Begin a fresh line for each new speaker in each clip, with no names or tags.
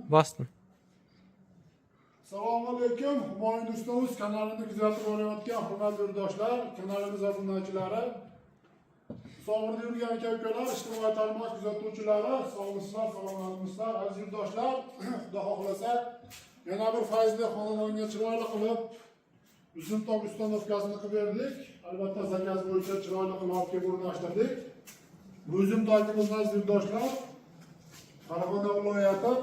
Bosdim.
Assalomu alaykum. Humoyun Ustamiz kanalini kuzatib borayotgan hurmatli yurtdoshlar, kanalimiz obunachilari, sog'irda yurgan aka-ukalar, ijtimoiy tarmoq kuzatuvchilari, sog'misizlar, salomatmisizlar, aziz yurtdoshlar. Xudo xohlasa, yana bir fayzli xonadonga chiroyli qilib uzun tok ustanovkasini qilib berdik. Albatta zakaz bo'yicha chiroyli qilib olib kelib o'rnashtirdik. Bu uzun tokimiz aziz yurtdoshlar, Farg'ona viloyati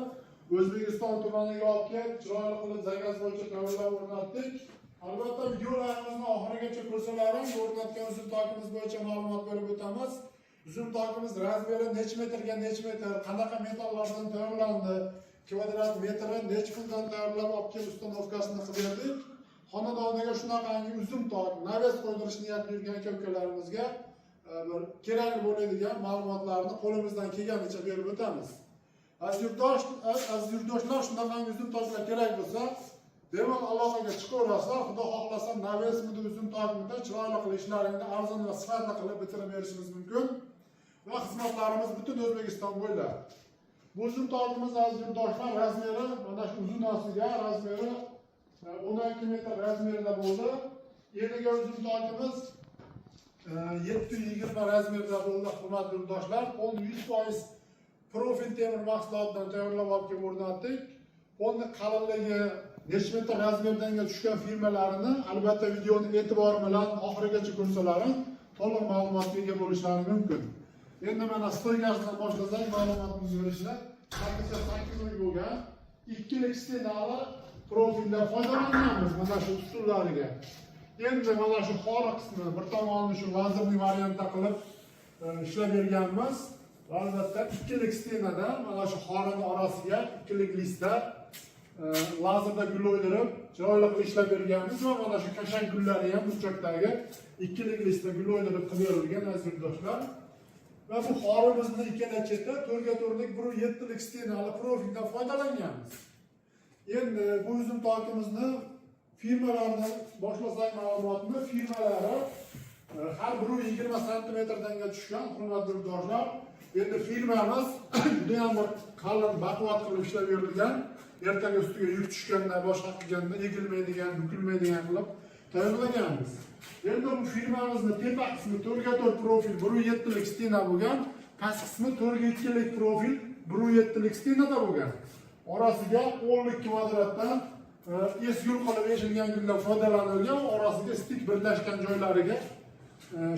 O'zbekiston tumaniga olib kelib chiroyli qilib zakaz bo'yicha tayyorlab o'rnatdik. Albatta videolarimizni oxirigacha ko'rsalaring, o'rnatgan uzun tokimiz bo'yicha ma'lumot berib o'tamiz. Uzun tokimiz razmeri necha metrga necha metr, qanaqa metallardan tayyorlandi, kvadrat metri necha puldan tayyorlab olib kelib ustanovkasini qilib berdik. Xonadoniga shunaqangi uzun tok, naves qo'ydirish niyatida yurgan aka-ukalarimizga bir kerak bo'ladigan ma'lumotlarni qo'limizdan kelganicha berib o'tamiz. Aziz yurtdoshlar, shunaqangi uzun toklar kerak bo'lsa, bemalol aloqaga chiqaverasizlar. Xudo xohlasa, navesmidi, uzun tokmidi, chiroyli qilib ishlaringni arzon va sifatli qilib bitirib berishimiz mumkin. Va xizmatlarimiz butun O'zbekiston bo'ylab. Bu uzun tokimiz aziz yurtdoshlar razmeri mana shu uzunasiga razmeri 12 metr razmerida bo'ldi. Eniga uzun tokimiz 720 razmerda bo'ldi. Hurmatli yurtdoshlar, qo'lni 100% profil temir mahsulotidan tayyorlab olib kelib o'rnatdik. Qo'lni qalinligi necha metr razmerdan tushgan firmalarini albatta videoni e'tibor bilan oxirigacha ko'rsalaring, to'liq ma'lumotga ega bo'lishlari mumkin. Endi mana stoykasidan boshlasak, ma'lumotimizni berishlar 8 oy bo'lgan 2 stenali profildan foydalanganmiz mana shu usullariga. Endi mana shu xora qismi bir tomonni shu lazerli variantda qilib ishlab berganmiz. Albatta ikkilik stenada mana shu xorini orasiga ikkilik listda lazerda gul o'ydirib chiroyli qilib ishlab berganmiz va mana shu kashak gullari ham burchakdagi ikkilik listda gul o'ydirib qilib berilgan aziz yurtdoshlar. Va bu xorimizni ikkala cheti 4x4lik 1.7lik stenali profildan foydalanganmiz. Endi bu uzun tokimizni firmalarni boshlasak ma'lumotni, firmalari har biri 20 santimetrdan tushgan hurmatli yurtdoshlar. Endi firmamiz juda ham qalin, baquvvat qilib ishlab berilgan. Ertaga ustiga yuk tushganda, boshqa qilganda egilmaydigan, bukilmaydigan qilib tayyorlaganmiz. Endi bu firmamizning tepa qismi 4x4 profil 1.7lik stena bo'lgan, past qismi 4x2lik profil 1.7lik stenada bo'lgan. Orasiga 10lik kvadratdan esgul qilib eshilgan gullar foydalanilgan, orasiga stik birlashgan joylariga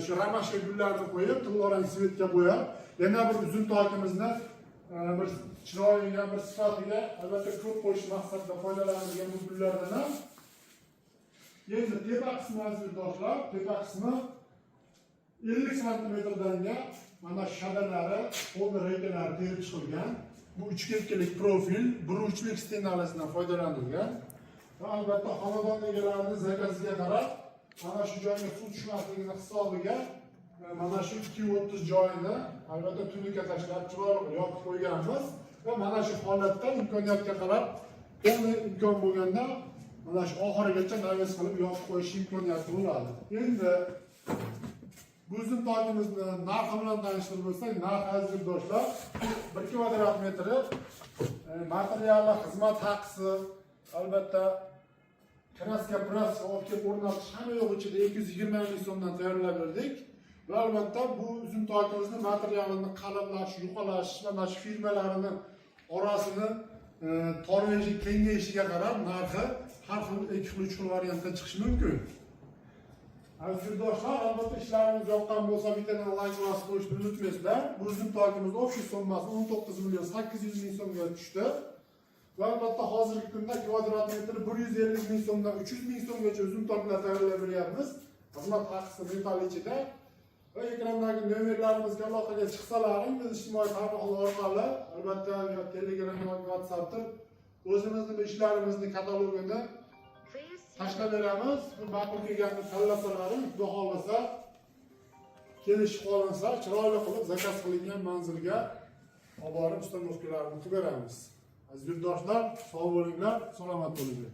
shu ramashka gullarni qo'yib, tillarang svetga bo'yab, yana bir uzun tokimizni bir chiroyiga, bir sifatiga albatta ko'p qo'yish maqsadida foydalanilgan bu gullardan ham. Endi tepa qismi aziz yurtdoshlar, tepa qismi 50 santimetrdan mana shu shadalari, qo'lni reykalari terib chiqilgan. Bu 3x2lik profil, 1.3lik stenalisidan foydalanilgan. Va albatta xonadon egalarining zakaziga qarab, mana shu joyga suv tushmasligini hisobiga mana shu 230 joyini albatta tunuka tashlab chiroyli yopib qo'yganmiz va mana shu holatda imkoniyatga qarab, to'g'ri imkon bo'lganda mana shu oxirigacha naves qilib yopib qo'yish imkoniyati bo'ladi. Endi bu uzun tokimizni narxi bilan tanishtirib o'tsak, narxi aziz yurtdoshlar 1 kvadrat metri materiali, xizmat haqisi, albatta kraska praska olib kelib o'rnatish hamma yo'q ichida 220 ming so'mdan tayyorlab berdik. Va albatta bu uzun tokimizni materialini qalinlash, yuqalash va mana shu firmalarini orasini torayishi, kengayishiga qarab narxi har xil 2 xil 3 xil variantda chiqishi mumkin. Aziz yurtdoshlar, albatta ishlarimiz yoqqan bo'lsa, bittadan like bosib qo'yishni unutmaysizlar. Bu uzun tokimiz ofis so'mmasi 19 million 800 ming so'mga tushdi. Va albatta hozirgi kunda kvadrat metri 150 ming so'mdan 300 ming so'mgacha uzun toklar tayyorlab beryapmiz. Xizmat haqisi metal ichida. Va ekrandagi nomerlarimizga aloqaga chiqsalaring, biz ijtimoiy tarmoqlar orqali albatta Telegram yoki WhatsAppda o'zimizning ishlarimizni katalogini tashlab beramiz. Bu ma'qul kelganini tanlasalaring, xudo xohlasa kelishib qolinsa, chiroyli qilib zakaz qilingan manzilga olib borib ustanovkalarni qilib beramiz. Aziz yurtdoshlar, sog' bo'linglar, salomat bo'linglar.